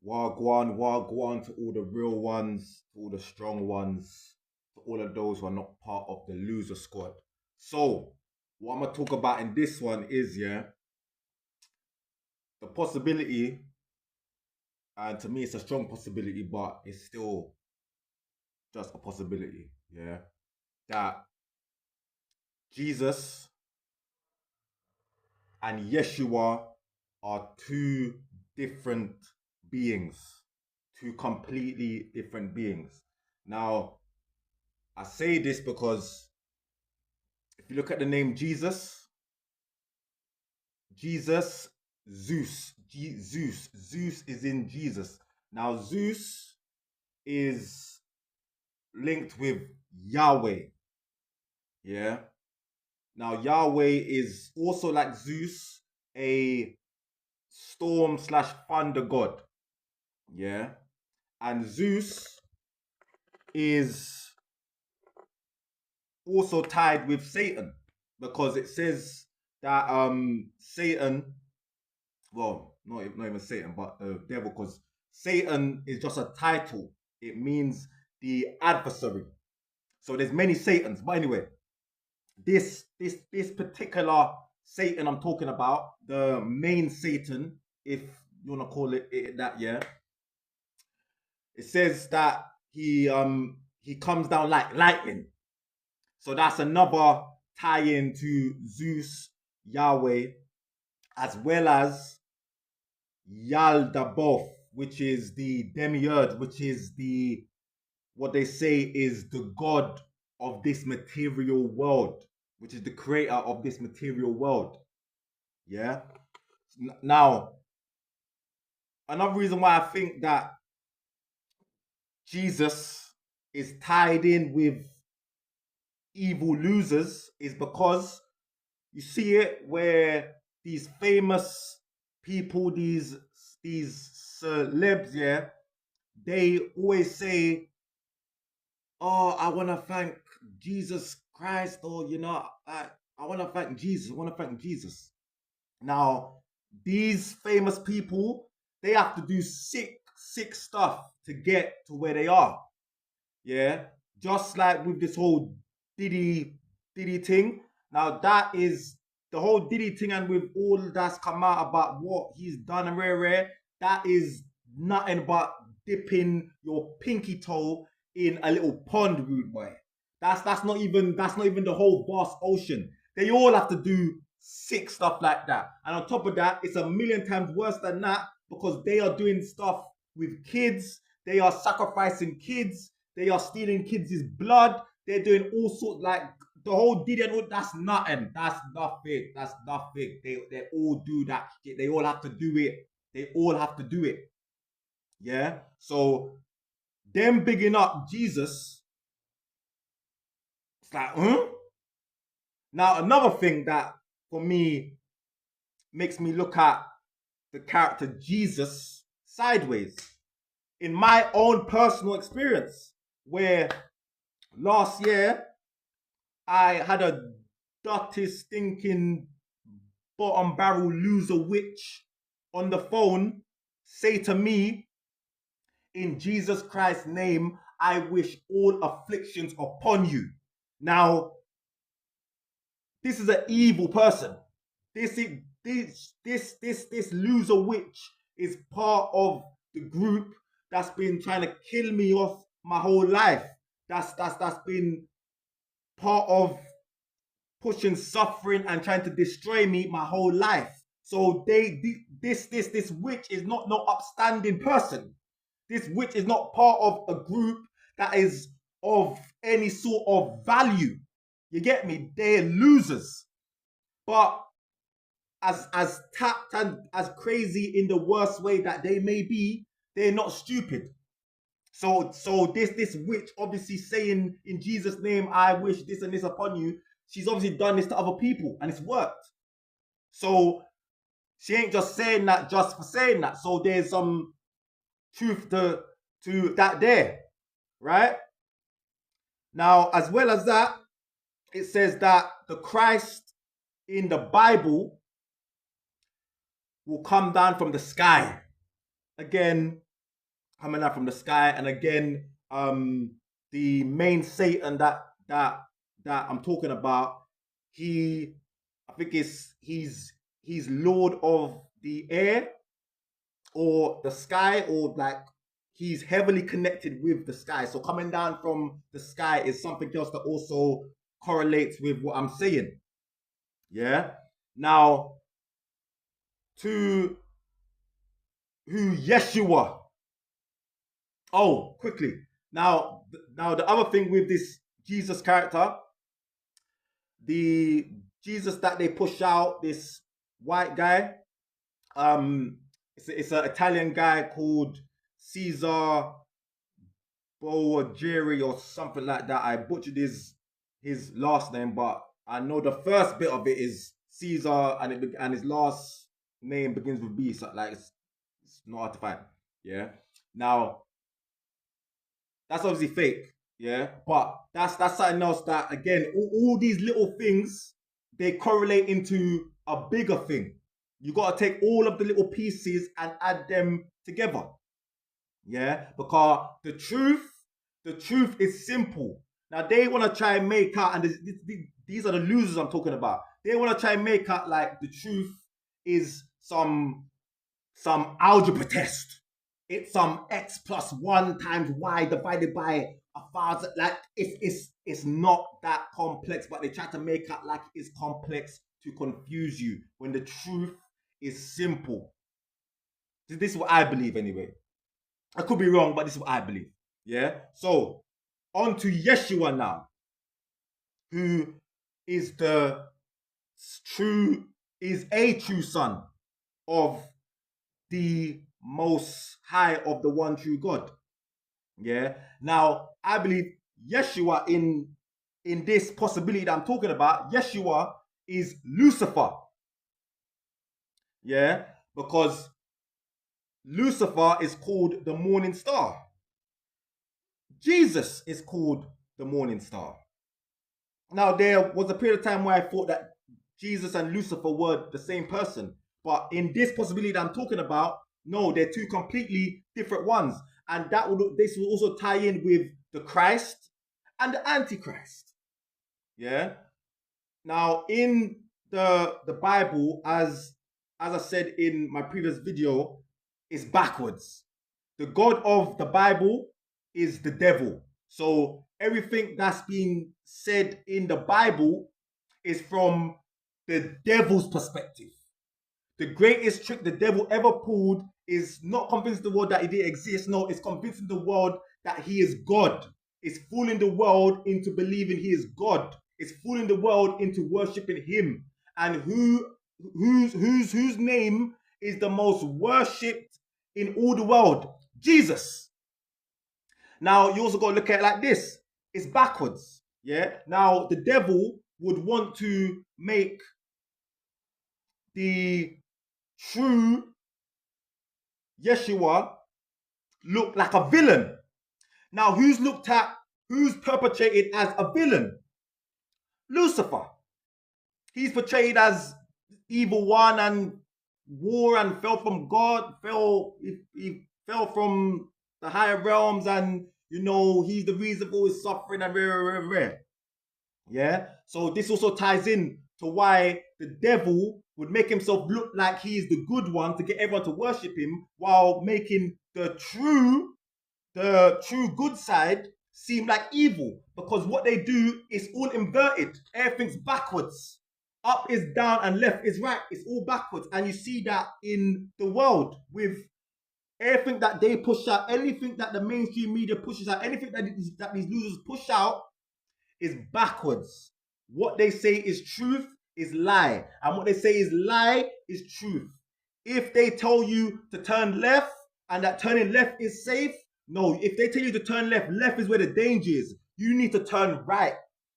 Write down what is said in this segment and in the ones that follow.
Wagwan to all the real ones, to all the strong ones, to all of those who are not part of the loser squad. So, what I'm gonna talk about in this one is, the possibility, and to me it's a strong possibility, but it's still just a possibility, that Jesus and Yeshua are two different beings, two completely different beings. Now, I say this because if you look at the name Jesus, Zeus is in Jesus. Now, Zeus is linked with Yahweh. Yeah. Now, Yahweh is also like Zeus, a storm/thunder god. Yeah. And Zeus is also tied with Satan, because it says that Satan, well, not even Satan, but the devil, because Satan is just a title. It means the adversary. So there's many Satans. But anyway, this particular Satan I'm talking about, the main Satan, if you want to call it that, it says that he comes down like lightning. So that's another tie-in to Zeus, Yahweh, as well as Yaldabaoth, which is the demiurge, which is what they say is the god of this material world, which is the creator of this material world. Yeah. Now, another reason why I think that Jesus is tied in with evil losers is because you see it where these famous people, these celebs, they always say, "Oh, I want to thank Jesus Christ," or I want to thank Jesus. I want to thank Jesus. Now, these famous people, they have to do sick stuff to get to where they are. Yeah, just like with this whole Diddy thing. Now that is the whole Diddy thing, and with all that's come out about what he's done and rare, that is nothing but dipping your pinky toe in a little pond, rude boy. That's not even the whole vast ocean. They all have to do sick stuff like that. And on top of that, it's a million times worse than that, because they are doing stuff with kids, they are sacrificing kids, they are stealing kids' blood, they're doing all sorts, like the whole Diddy and all, that's nothing. That's nothing. That's nothing. They all do that shit. They all have to do it. They all have to do it. Yeah? So them bigging up Jesus, it's like, Now, another thing that for me makes me look at the character Jesus sideways, in my own personal experience, where last year I had a dirty, stinking, bottom barrel loser witch on the phone say to me, "In Jesus Christ's name, I wish all afflictions upon you." Now, this is an evil person. This loser witch is part of the group that's been trying to kill me off my whole life. That's been part of pushing suffering and trying to destroy me my whole life. So this witch is not no upstanding person. This witch is not part of a group that is of any sort of value. You get me? They're losers. But as tapped and as crazy in the worst way that they may be, they're not stupid. So this witch obviously saying, "In Jesus' name, I wish this and this upon you." She's obviously done this to other people and it's worked. So she ain't just saying that just for saying that. So there's some truth to that there, right? Now, as well as that, it says that the Christ in the Bible will come down from the sky. Again, coming out from the sky. And again, the main Satan that I'm talking about, I think he's Lord of the air or the sky, or like he's heavily connected with the sky. So coming down from the sky is something else that also correlates with what I'm saying. Yeah. Now, to who Yeshua. Oh, quickly. Now the other thing with this Jesus character, the Jesus that they push out, this white guy, it's an Italian guy called Caesar Borgieri or something like that. I butchered his last name, but I know the first bit of it is Caesar, and his last name begins with B. So like it's not hard to find. Yeah. Now that's obviously fake. Yeah, but that's something else that again, all these little things, they correlate into a bigger thing. You got to take all of the little pieces and add them together. Yeah, because the truth is simple. Now they want to try and make out, and these are the losers I'm talking about. They want to try and make out like the truth is some algebra test. It's some x plus 1 times y divided by 1,000. Like it's not that complex, but they try to make it like it's complex to confuse you when the truth is simple. This is what I believe anyway. I could be wrong, but this is what I believe. Yeah. So on to Yeshua now, who is a true son of the Most High, of the one true God. Yeah. Now I believe Yeshua in this possibility that I'm talking about. Yeshua is Lucifer. Yeah, because Lucifer is called the morning star. Jesus is called the morning star. Now, there was a period of time where I thought that Jesus and Lucifer were the same person. But in this possibility that I'm talking about, no, they're two completely different ones. And this will also tie in with the Christ and the Antichrist. Yeah. Now, in the Bible, as I said in my previous video, it's backwards. The God of the Bible is the devil. So everything that's being said in the Bible is from the devil's perspective. The greatest trick the devil ever pulled is not convincing the world that he didn't exist. No, it's convincing the world that he is God. It's fooling the world into believing he is God. It's fooling the world into worshiping him. And whose name is the most worshipped in all the world? Jesus. Now, you also got to look at it like this. It's backwards. Yeah. Now, the devil would want to make the true Yeshua look like a villain. Now, who's perpetrated as a villain? Lucifer. He's portrayed as evil one and war and fell from God, he fell from the higher realms, and he's the reason for his suffering and rare. Yeah. So this also ties in to why the devil would make himself look like he's the good one to get everyone to worship him, while making the true good side seem like evil, because what they do is all inverted. Everything's backwards. Up is down and left is right. It's all backwards. And you see that in the world with everything that they push out, anything that the mainstream media pushes out, anything that these losers push out is backwards. What they say is truth is lie. And what they say is lie is truth. If they tell you to turn left and that turning left is safe, no. If they tell you to turn left, left is where the danger is. You need to turn right.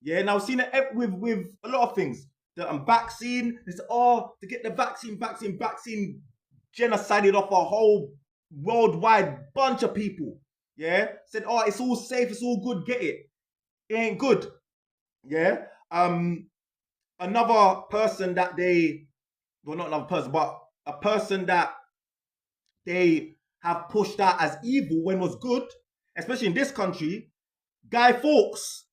Yeah, now I've seen it with a lot of things. The vaccine, they say, to get the vaccine genocided off a whole worldwide bunch of people. Yeah, said, it's all safe, it's all good, get it. It ain't good. Yeah. Another person that not another person, but a person that they have pushed that as evil when it was good, especially in this country. Guy Fawkes